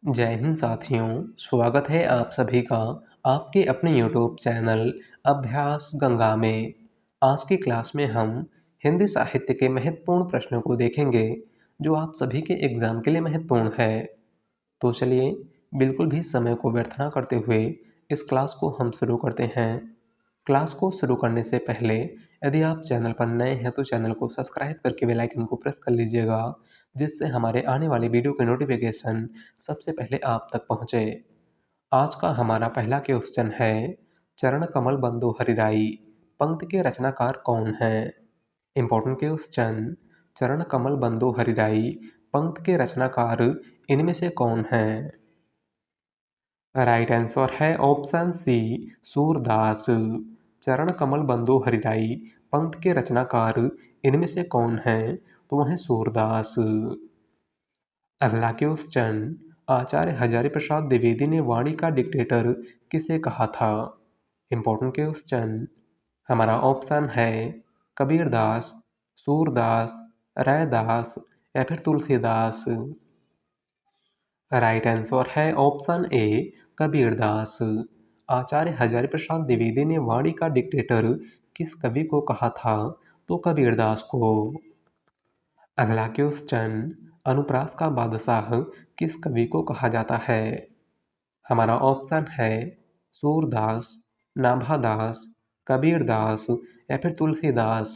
जय हिंद साथियों, स्वागत है आप सभी का आपके अपने यूट्यूब चैनल अभ्यास गंगा में। आज की क्लास में हम हिंदी साहित्य के महत्वपूर्ण प्रश्नों को देखेंगे जो आप सभी के एग्जाम के लिए महत्वपूर्ण है। तो चलिए बिल्कुल भी समय को व्यर्थ ना करते हुए इस क्लास को हम शुरू करते हैं। क्लास को शुरू करने से पहले यदि आप चैनल पर नए हैं तो चैनल को सब्सक्राइब करके बेल आइकन को प्रेस कर लीजिएगा, जिससे हमारे आने वाले वीडियो के नोटिफिकेशन सबसे पहले आप तक पहुँचे। आज का हमारा पहला क्वेश्चन है, चरण कमल बंदो हरिराई पंक्ति के रचनाकार कौन है? इम्पोर्टेंट क्वेश्चन, चरण कमल बंदो हरिराई पंक्ति के रचनाकार इनमें से कौन है? राइट आंसर है ऑप्शन सी, सूरदास। चरण कमल बंदो हरिराई पंक्ति के रचनाकार इनमें से कौन है? तो वह है सूरदास। अगला क्वेश्चन, आचार्य हजारी प्रसाद द्विवेदी ने वाणी का डिक्टेटर किसे कहा था? इम्पोर्टेंट क्वेश्चन, हमारा ऑप्शन है कबीरदास, सूरदास, रैदास या फिर तुलसीदास। राइट आंसर है ऑप्शन ए, कबीरदास। आचार्य हजारी प्रसाद द्विवेदी ने वाणी का डिक्टेटर किस कवि को कहा था? तो कबीरदास को। अगला क्वेश्चन, अनुप्रास का बादशाह किस कवि को कहा जाता है? हमारा ऑप्शन है सूरदास, नाभादास, कबीरदास या फिर तुलसीदास।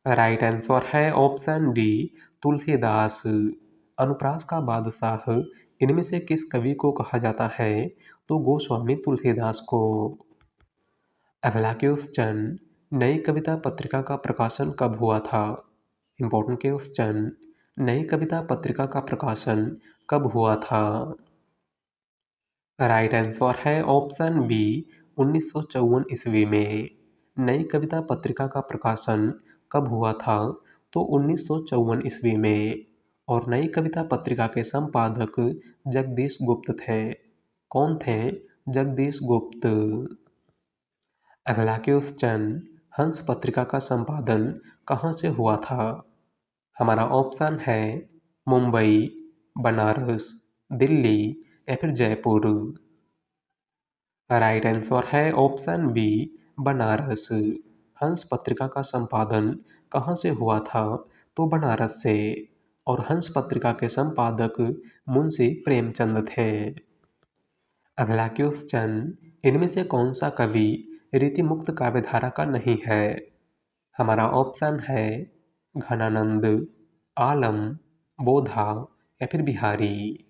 राइट आंसर है ऑप्शन डी, तुलसीदास। अनुप्रास का बादशाह इनमें से किस कवि को कहा जाता है? तो गोस्वामी तुलसीदास को। अगला क्वेश्चन, नई कविता पत्रिका का प्रकाशन कब हुआ था? इम्पोर्टेंट क्वेश्चन, नई कविता पत्रिका का प्रकाशन कब हुआ था? राइट आंसर है ऑप्शन बी, 1954 ईस्वी में। नई कविता पत्रिका का प्रकाशन कब हुआ था? तो 1954 ईस्वी में। और नई कविता पत्रिका के संपादक जगदीश गुप्त थे। कौन थे? जगदीश गुप्त। अगला क्वेश्चन, हंस पत्रिका का संपादन कहाँ से हुआ था? हमारा ऑप्शन है मुंबई, बनारस, दिल्ली या फिर जयपुर। राइट आंसर है ऑप्शन बी, बनारस। हंस पत्रिका का संपादन कहाँ से हुआ था? तो बनारस से। और हंस पत्रिका के संपादक मुंशी प्रेमचंद थे। अगला क्वेश्चन, इनमें से कौन सा कवि रीतिमुक्त काव्यधारा का नहीं है? हमारा ऑप्शन है घनानंद, आलम, बोधा या फिर बिहारी।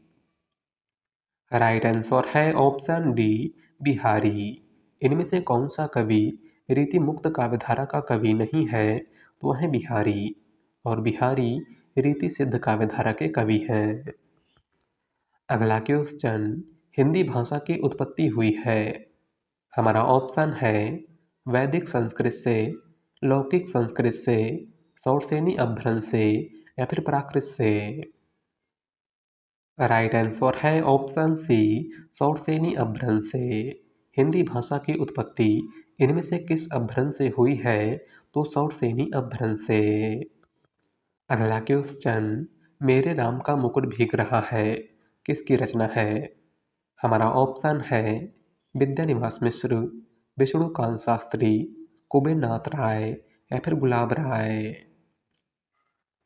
राइट आंसर है ऑप्शन डी, बिहारी। इनमें से कौन सा कवि रीतिमुक्त काव्यधारा का कवि नहीं है? तो वह है बिहारी। और बिहारी रीति सिद्ध काव्यधारा के कवि हैं। अगला क्वेश्चन, हिंदी भाषा की उत्पत्ति हुई है। हमारा ऑप्शन है वैदिक संस्कृत से, लौकिक संस्कृत से, सौरसेनी अपभ्रंश से या फिर प्राकृत से। राइट आंसर है ऑप्शन सी, सौरसेनी अपभ्रंश से। हिंदी भाषा की उत्पत्ति इनमें से किस अपभ्रंश से हुई है? तो सौरसेनी अपभ्रंश से। अगला क्वेश्चन, मेरे राम का मुकुट भीग रहा है किसकी रचना है? हमारा ऑप्शन है विद्यानिवास मिश्र, विष्णुकांत शास्त्री, कुबेरनाथ राय या फिर गुलाब राय।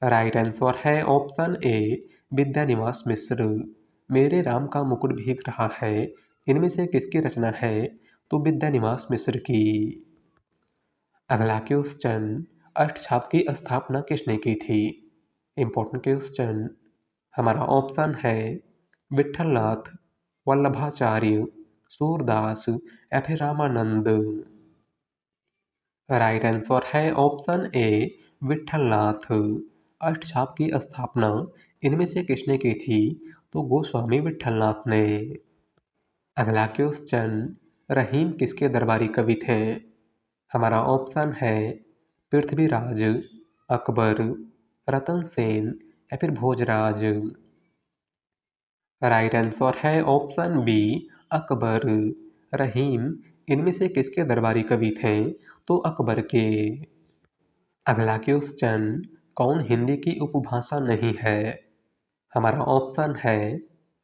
राइट आंसर है ऑप्शन ए, विद्यानिवास मिश्र। मेरे राम का मुकुट भीग रहा है इनमें से किसकी रचना है? तो विद्यानिवास मिश्र की। अगला क्वेश्चन, अष्टछाप की स्थापना किसने की थी? इम्पोर्टेंट क्वेश्चन, हमारा ऑप्शन है विठलनाथ, वल्लभाचार्य, सूरदास या फिर रामानंद। राइट आंसर है ऑप्शन ए, विठलनाथ। अष्टछाप की स्थापना इनमें से किसने की थी? तो गोस्वामी विठलनाथ ने। अगला क्वेश्चन, रहीम किसके दरबारी कवि थे? हमारा ऑप्शन है पृथ्वीराज, अकबर, रतन सेन या फिर भोजराज। राइट आंसर है ऑप्शन बी, अकबर। रहीम इनमें से किसके दरबारी कवि थे? तो अकबर के। अगला क्वेश्चन, कौन हिंदी की उपभाषा नहीं है? हमारा ऑप्शन है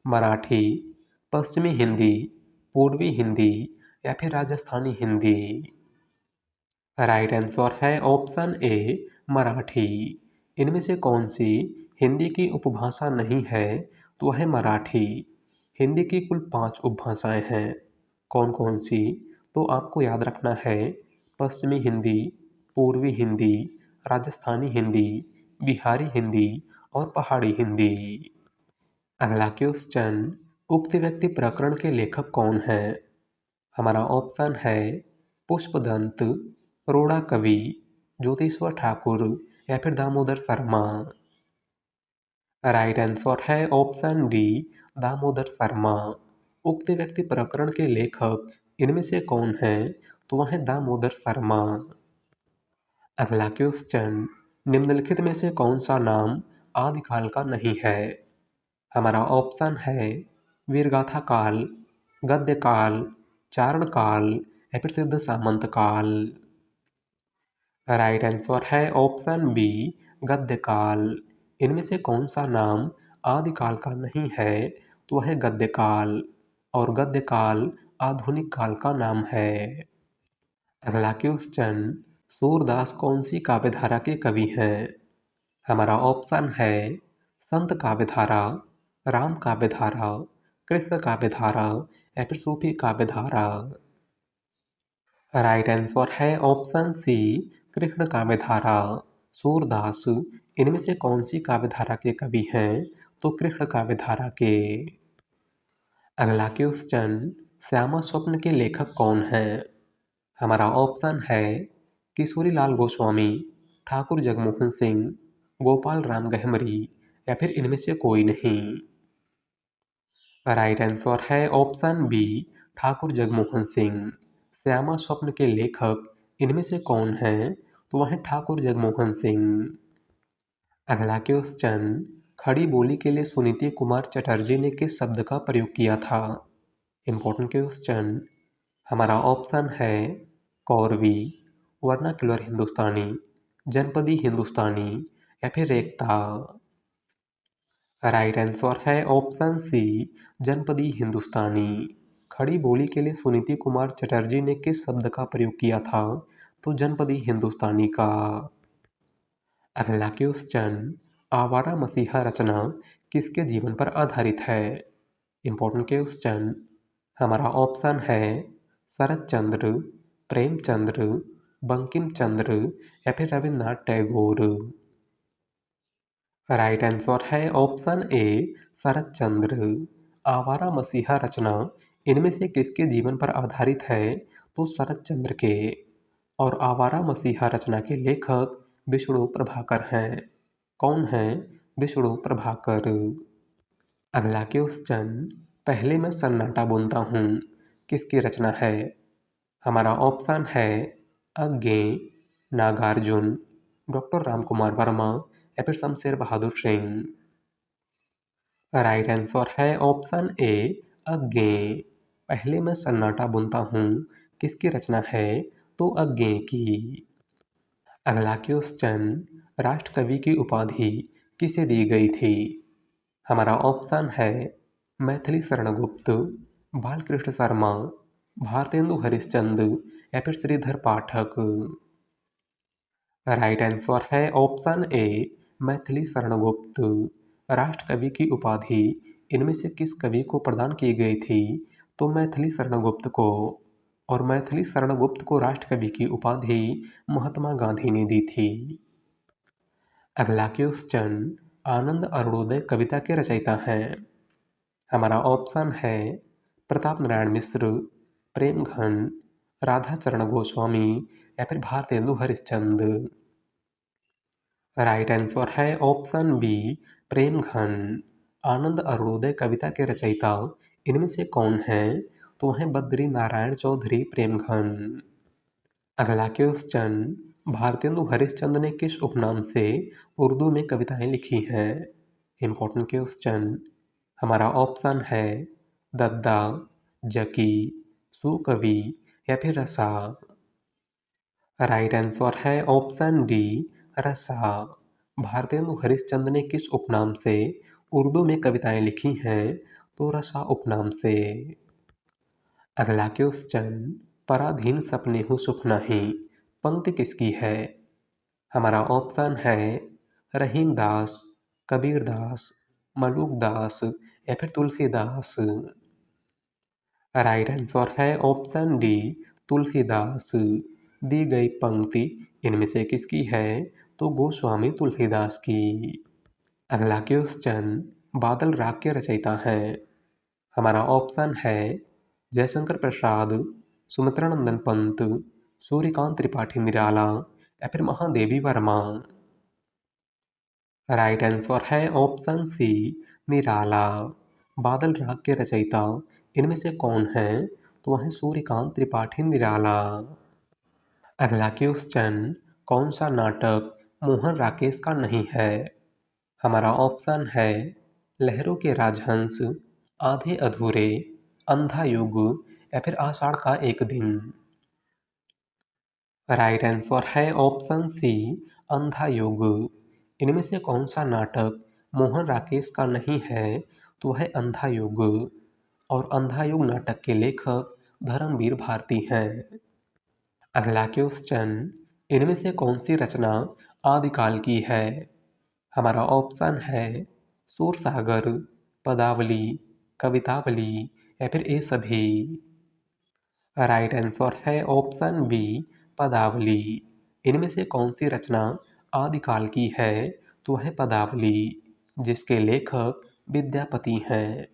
मराठी, पश्चिमी हिंदी, पूर्वी हिंदी या फिर राजस्थानी हिंदी। राइट आंसर है ऑप्शन ए मराठी। इनमें से कौन सी हिंदी की उपभाषा नहीं है? तो वह है मराठी। हिंदी की कुल 5 उपभाषाएं हैं। कौन कौन सी? तो आपको याद रखना है पश्चिमी हिंदी, पूर्वी हिंदी, राजस्थानी हिंदी, बिहारी हिंदी और पहाड़ी हिंदी। अगला क्वेश्चन, उक्त व्यक्ति प्रकरण के लेखक कौन है? हमारा ऑप्शन है पुष्पदंत, रोड़ा कवि, ज्योतिश्वर ठाकुर या फिर दामोदर शर्मा। राइट आंसर है ऑप्शन डी दामोदर शर्मा। उक्त व्यक्ति प्रकरण के लेखक इनमें से कौन है? तो वह है दामोदर शर्मा। अगला क्वेश्चन, निम्नलिखित में से कौन सा नाम आदिकाल का नहीं है? हमारा ऑप्शन है वीरगाथा काल, गद्य काल, चारण काल या फिर सिद्ध सामंत काल। राइट आंसर है ऑप्शन बी गद्य काल। इनमें से कौन सा नाम आदिकाल का नहीं है? तो वह है गद्य काल, और गद्य काल आधुनिक काल का नाम है। अगला क्वेश्चन, सूरदास कौन सी काव्यधारा के कवि हैं? हमारा ऑप्शन है संत काव्यधारा, राम काव्यधारा, कृष्ण काव्यधारा या फिर सूफी काव्यधारा। राइट आंसर है ऑप्शन सी कृष्ण काव्यधारा। सूरदास इनमें से कौन सी काव्यधारा के कवि हैं? तो कृष्ण काव्यधारा के। अगला क्वेश्चन, श्यामा स्वप्न के लेखक कौन हैं? हमारा ऑप्शन है किशोरी लाल गोस्वामी, ठाकुर जगमोहन सिंह, गोपाल राम गहमरी या फिर इनमें से कोई नहीं। राइट आंसर है ऑप्शन बी ठाकुर जगमोहन सिंह। श्यामा स्वप्न के लेखक इनमें से कौन हैं? तो वह है ठाकुर जगमोहन सिंह। अगला क्वेश्चन, खड़ी बोली के लिए सुनीति कुमार चटर्जी ने किस शब्द का प्रयोग किया था? Important question. हमारा ऑप्शन है कौरवी, वर्नाक्युलर हिंदुस्तानी, जनपदी हिंदुस्तानी या फिर रेखता। राइट आंसर है ऑप्शन सी जनपदी हिंदुस्तानी। खड़ी बोली के लिए सुनीति कुमार चटर्जी ने किस शब्द का प्रयोग किया था? तो जनपदी हिंदुस्तानी का। अगला क्वेश्चन, आवारा मसीहा रचना किसके जीवन पर आधारित है? Important question. हमारा ऑप्शन है शरत चंद्र, प्रेमचंद्र, बंकिम चंद्र या फिर रविन्द्रनाथ टैगोर। राइट आंसर है ऑप्शन ए शरत चंद्र। आवारा मसीहा रचना इनमें से किसके जीवन पर आधारित है? तो शरत चंद्र के। और आवारा मसीहा रचना के लेखक विष्णु प्रभाकर हैं। कौन हैं? विष्णु प्रभाकर। अगला क्वेश्चन, पहले मैं सन्नाटा बुनता हूँ किसकी रचना है? हमारा ऑप्शन है अज्ञे, नागार्जुन, डॉक्टर रामकुमार वर्मा या फिर शमशेर बहादुर सिंह। राइट आंसर है ऑप्शन ए अज्ञे। पहले मैं सन्नाटा बुनता हूँ किसकी रचना है? तो अज्ञे की। अगला क्वेश्चन, राष्ट्रकवि की उपाधि किसे दी गई थी? हमारा ऑप्शन है मैथिली शरण गुप्त, बालकृष्ण शर्मा, भारतेंदु हरिश्चंद्र या फिर श्रीधर पाठक। राइट आंसर है ऑप्शन ए मैथिली शरण गुप्त। राष्ट्रकवि की उपाधि इनमें से किस कवि को प्रदान की गई थी? तो मैथिली शरण गुप्त को। और मैथिली शरण गुप्त को राष्ट्रकवि की उपाधि महात्मा गांधी ने दी थी। अगला क्वेश्चन, आनंद अरुणोदय कविता के रचयिता हैं? हमारा ऑप्शन है प्रताप नारायण मिश्र, प्रेमघन, राधाचरण गोस्वामी या फिर भारतेंदु हरिश्चंद्र। राइट आंसर है ऑप्शन बी प्रेमघन। आनंद अरुणोदय कविता के रचयिता इनमें से कौन हैं? तो वह हैं बद्री नारायण चौधरी प्रेमघन। अगला क्वेश्चन, भारतेंदु हरिश्चंद्र ने किस उपनाम से उर्दू में कविताएं लिखी हैं? Important question. हमारा ऑप्शन है दद्दा, जकी, सुकवि या फिर रसा। राइट आंसर है ऑप्शन डी रसा। भारतेंदु हरिश्चंद्र ने किस उपनाम से उर्दू में कविताएं लिखी हैं तो रसा उपनाम से। अगला क्वेश्चन, पराधीन सपने हो सुख नहीं, पंक्ति किसकी है? हमारा ऑप्शन है रहीम दास, कबीर दास, मलूक दास या फिर तुलसीदास। राइट आंसर है ऑप्शन डी, तुलसीदास। दी गई पंक्ति इनमें से किसकी है? तो गोस्वामी तुलसीदास की। अगला क्वेश्चन, बादल राग के रचयिता हैं। हमारा ऑप्शन है जयशंकर प्रसाद, सुमित्रानंदन पंत, सूर्यकांत त्रिपाठी निराला या फिर महादेवी वर्मा। राइट आंसर है ऑप्शन सी, निराला। बादल राग के रचयिता इनमें से कौन है? तो वह है सूर्यकांत त्रिपाठी निराला। अगला क्वेश्चन, कौन सा नाटक मोहन राकेश का नहीं है? हमारा ऑप्शन है लहरों के राजहंस, आधे अधूरे, अंधा युग या फिर आषाढ़ का एक दिन। राइट आंसर है ऑप्शन सी, अंधा युग। इनमें से कौन सा नाटक मोहन राकेश का नहीं है? तो है अंधा युग। और अंधा युग नाटक के लेखक धर्मवीर भारती हैं। अगला क्वेश्चन, इनमें से कौन सी रचना आदिकाल की है? हमारा ऑप्शन है सूरसागर, पदावली, कवितावली या फिर ये सभी। राइट आंसर है ऑप्शन बी, पदावली। इनमें से कौन सी रचना आदिकाल की है? तो है पदावली, जिसके लेखक विद्यापति हैं।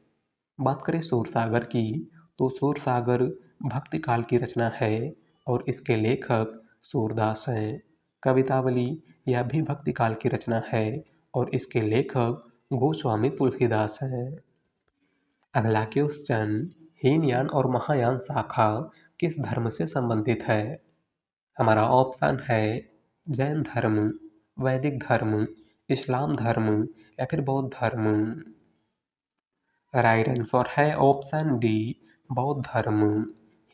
बात करें सूरसागर की, तो सूरसागर भक्ति काल की रचना है और इसके लेखक सूरदास हैं। कवितावली यह भी भक्ति काल की रचना है और इसके लेखक गोस्वामी तुलसीदास हैं। अगला क्वेश्चन, हीनयान और महायान शाखा किस धर्म से संबंधित है? हमारा ऑप्शन है जैन धर्म, वैदिक धर्म, इस्लाम धर्म या फिर बौद्ध धर्म। राइट आंसर है ऑप्शन डी, बौद्ध धर्म।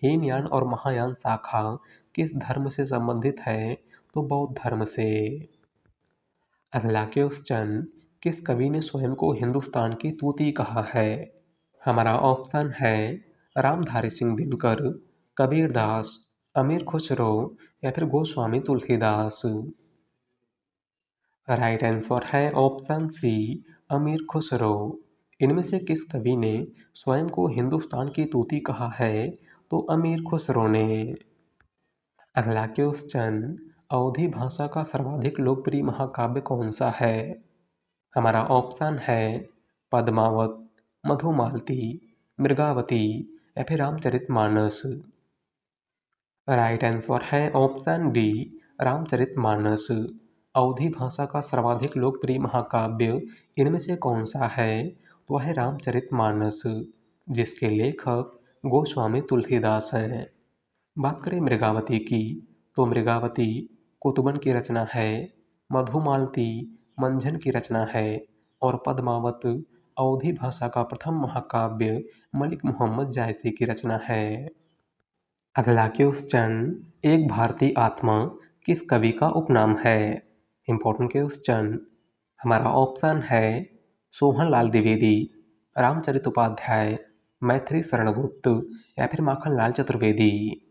हीनयान और महायान शाखा किस धर्म से संबंधित है? तो बौद्ध धर्म से। अगला क्वेश्चन, किस कवि ने स्वयं को हिंदुस्तान की तूती कहा है? हमारा ऑप्शन है रामधारी सिंह दिनकर, कबीर दास, अमीर खुसरो या फिर गोस्वामी तुलसीदास। राइट आंसर है ऑप्शन सी, अमीर खुसरो। इनमें से किस कवि ने स्वयं को हिंदुस्तान की तूती कहा है? तो अमीर खुसरो ने। अगला क्वेश्चन, अवधी भाषा का सर्वाधिक लोकप्रिय महाकाव्य कौन सा है? हमारा ऑप्शन है पद्मावत, मधुमालती, मृगावती या फिर रामचरितमानस। राइट आंसर है ऑप्शन डी, रामचरितमानस। अवधी भाषा का सर्वाधिक लोकप्रिय महाकाव्य इनमें से कौन सा है? तो वह है रामचरितमानस, जिसके लेखक गोस्वामी तुलसीदास हैं। बात करें मृगावती की, तो मृगावती कुतुबन की रचना है, मधुमालती मंझन की रचना है और पद्मावत अवधी भाषा का प्रथम महाकाव्य मलिक मोहम्मद जायसी की रचना है। अगला क्वेश्चन, एक भारतीय आत्मा किस कवि का उपनाम है? Important question. हमारा ऑप्शन है सोहनलाल द्विवेदी, रामचरित उपाध्याय, मैथिली शरण गुप्त या फिर माखनलाल चतुर्वेदी।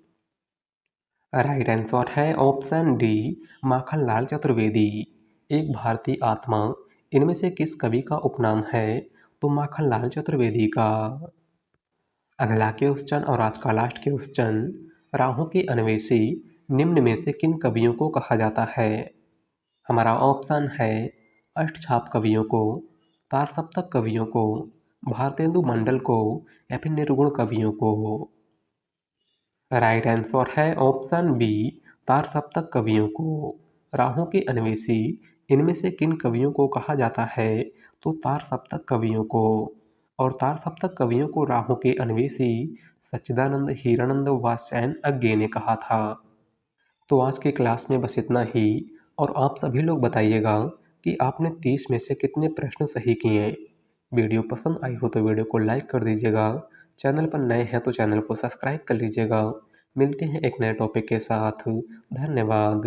राइट आंसर है ऑप्शन डी, माखनलाल चतुर्वेदी। एक भारतीय आत्मा इनमें से किस कवि का उपनाम है? तो माखनलाल चतुर्वेदी का। अगला क्वेश्चन और आज का लास्ट क्वेश्चन, राहु के अन्वेषी निम्न में से किन कवियों को कहा जाता है? हमारा ऑप्शन है अष्टछाप कवियों को, तारसप्तक कवियों को, भारतेंदु मंडल को या फिर निर्गुण कवियों को। राइट आंसर है ऑप्शन बी, तारसप्तक कवियों को। राहु के अन्वेषी इनमें से किन कवियों को कहा जाता है? तो तारसप्तक कवियों को। और तारसप्तक कवियों को राहु के अन्वेषी सच्चिदानंद हीरानंद वात्स्यायन अज्ञे ने कहा था। तो आज की क्लास में बस इतना ही और आप सभी लोग बताइएगा कि आपने 30 में से कितने प्रश्न सही किए। वीडियो पसंद आई हो तो वीडियो को लाइक कर दीजिएगा। चैनल पर नए हैं तो चैनल को सब्सक्राइब कर लीजिएगा। मिलते हैं एक नए टॉपिक के साथ। धन्यवाद।